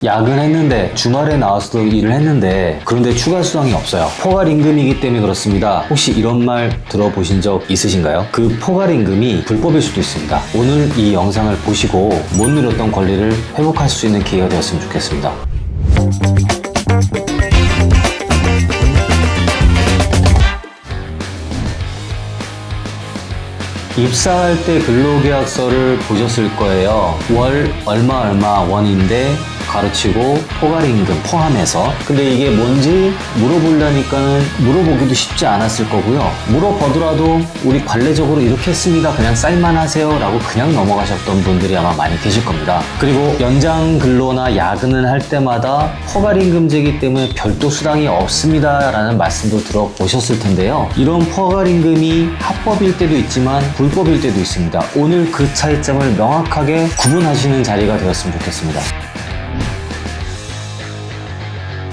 야근했는데 주말에 나와서도 일을 했는데 그런데 추가 수당이 없어요. 포괄임금이기 때문에 그렇습니다. 혹시 이런 말 들어보신 적 있으신가요? 그 포괄임금이 불법일 수도 있습니다. 오늘 이 영상을 보시고 못 누렸던 권리를 회복할 수 있는 기회가 되었으면 좋겠습니다. 입사할 때 근로계약서를 보셨을 거예요. 월 얼마 원인데 가르치고 포괄임금 포함해서. 근데 이게 뭔지 물어보려니까는 물어보기도 쉽지 않았을 거고요. 물어보더라도 우리 관례적으로 이렇게 했습니다, 그냥 사인만 하세요 라고 그냥 넘어가셨던 분들이 아마 많이 계실 겁니다. 그리고 연장 근로나 야근을 할 때마다 포괄임금제이기 때문에 별도 수당이 없습니다 라는 말씀도 들어보셨을 텐데요. 이런 포괄임금이 합법일 때도 있지만 불법일 때도 있습니다. 오늘 그 차이점을 명확하게 구분하시는 자리가 되었으면 좋겠습니다.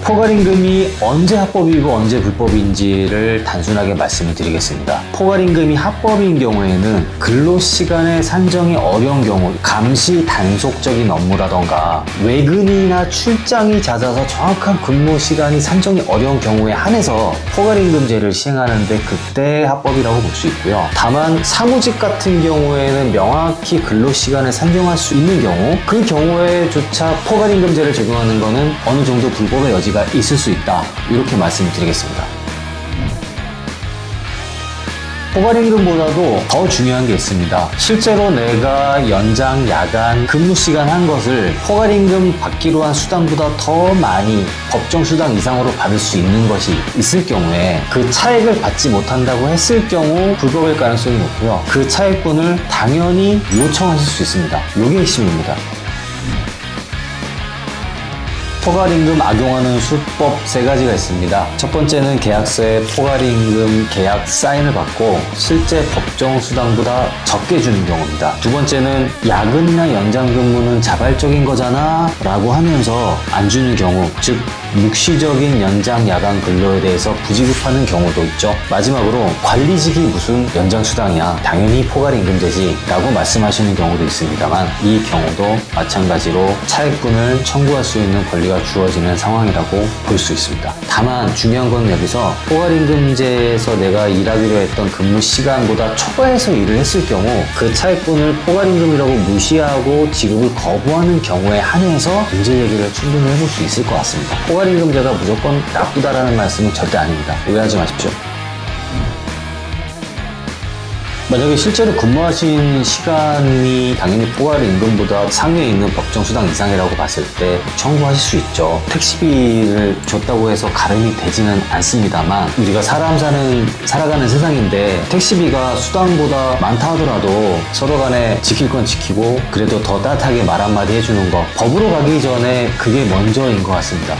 포괄임금이 언제 합법이고 언제 불법인지를 단순하게 말씀을 드리겠습니다. 포괄임금이 합법인 경우에는 근로시간의 산정이 어려운 경우, 감시 단속적인 업무라던가 외근이나 출장이 잦아서 정확한 근무시간이 산정이 어려운 경우에 한해서 포괄임금제를 시행하는데 그때 합법이라고 볼 수 있고요. 다만 사무직 같은 경우에는 명확히 근로시간을 산정할 수 있는 경우, 그 경우에조차 포괄임금제를 적용하는 것은 어느 정도 불법의 여지가 있을 수 있다, 이렇게 말씀드리겠습니다. 포괄임금보다도 더 중요한 게 있습니다. 실제로 내가 연장, 야간, 근무시간 한 것을 포괄임금 받기로 한 수당보다 더 많이 법정 수당 이상으로 받을 수 있는 것이 있을 경우에 그 차액을 받지 못한다고 했을 경우 불법일 가능성이 높고요. 그 차액분을 당연히 요청하실 수 있습니다. 이게 핵심입니다. 포괄임금 악용하는 수법 3가지가 있습니다. 첫 번째는 계약서에 포괄임금 계약 사인을 받고 실제 법정 수당보다 적게 주는 경우입니다. 두 번째는 야근이나 연장근무는 자발적인 거잖아 라고 하면서 안 주는 경우, 즉 묵시적인 연장, 야간 근로에 대해서 부지급하는 경우도 있죠. 마지막으로 관리직이 무슨 연장수당이야, 당연히 포괄임금제지 라고 말씀하시는 경우도 있습니다만, 이 경우도 마찬가지로 차액분을 청구할 수 있는 권리가 주어지는 상황이라고 볼 수 있습니다. 다만 중요한 건 여기서 포괄임금제에서 내가 일하기로 했던 근무 시간보다 초과해서 일을 했을 경우 그 차액분을 포괄임금이라고 무시하고 지급을 거부하는 경우에 한해서 문제 제기를 충분히 해볼 수 있을 것 같습니다. 포괄임금제가 무조건 나쁘다라는 말씀은 절대 아닙니다. 오해하지 마십시오. 만약에 실제로 근무하신 시간이 당연히 포괄임금보다 상위에 있는 법정수당 이상이라고 봤을 때 청구하실 수 있죠. 택시비를 줬다고 해서 가름이 되지는 않습니다만, 우리가 살아가는 세상인데 택시비가 수당보다 많다 하더라도 서로 간에 지킬 건 지키고 그래도 더 따뜻하게 말 한마디 해주는 거, 법으로 가기 전에 그게 먼저인 것 같습니다.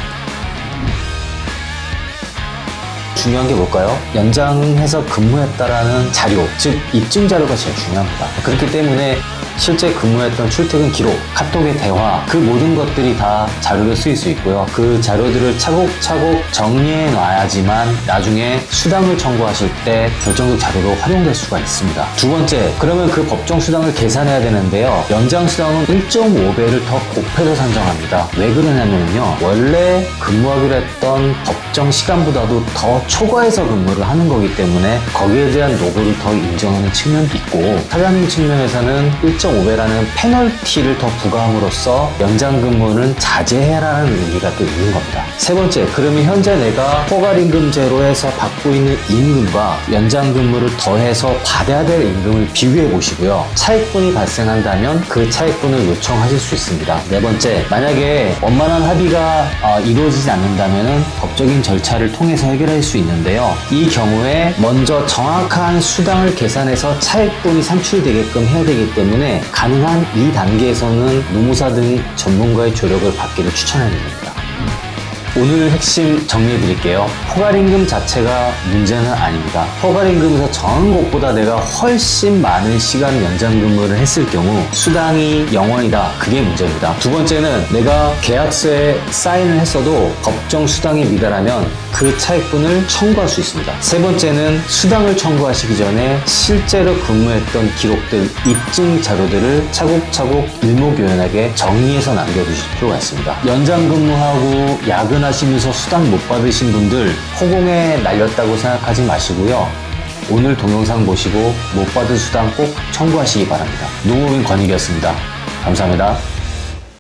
중요한 게 뭘까요? 연장해서 근무했다라는 자료, 즉 입증 자료가 제일 중요합니다. 그렇기 때문에 실제 근무했던 출퇴근 기록, 카톡의 대화, 그 모든 것들이 다 자료로 쓰일 수 있고요. 그 자료들을 차곡차곡 정리해 놔야지만 나중에 수당을 청구하실 때 결정적 자료로 활용될 수가 있습니다. 두 번째, 그러면 그 법정 수당을 계산해야 되는데요. 연장 수당은 1.5배를 더 곱해서 산정합니다. 왜 그러냐면요, 원래 근무하기로 했던 법정 시간보다도 더 초과해서 근무를 하는 거기 때문에 거기에 대한 노고를 더 인정하는 측면도 있고, 사장님 측면에서는 1.5배라는 페널티를 더 부과함으로써 연장 근무는 자제해라라는 의미가 또 있는 겁니다. 세 번째, 그러면 현재 내가 포괄임금제로 해서 받고 있는 임금과 연장 근무를 더해서 받아야 될 임금을 비교해 보시고요. 차액분이 발생한다면 그 차액분을 요청하실 수 있습니다. 네 번째, 만약에 원만한 합의가 이루어지지 않는다면 법적인 절차를 통해서 해결할 수 있는데요. 이 경우에 먼저 정확한 수당을 계산해서 차액분이 산출되게끔 해야 되기 때문에 가능한 이 단계에서는 노무사 등 전문가의 조력을 받기를 추천해 드립니다. 오늘 핵심 정리해 드릴게요. 포괄임금 자체가 문제는 아닙니다. 포괄임금에서 정한 것보다 내가 훨씬 많은 시간 연장 근무를 했을 경우 수당이 0원이다. 그게 문제입니다. 두 번째는 내가 계약서에 사인을 했어도 법정 수당이 미달하면 그 차액분을 청구할 수 있습니다. 세 번째는 수당을 청구하시기 전에 실제로 근무했던 기록들, 입증 자료들을 차곡차곡 일목요연하게 정리해서 남겨두실 필요가 있습니다. 연장 근무하고 야근하시면서 수당 못 받으신 분들 허공에 날렸다고 생각하지 마시고요. 오늘 동영상 보시고 못 받은 수당 꼭 청구하시기 바랍니다. 농업인 권익이었습니다. 감사합니다.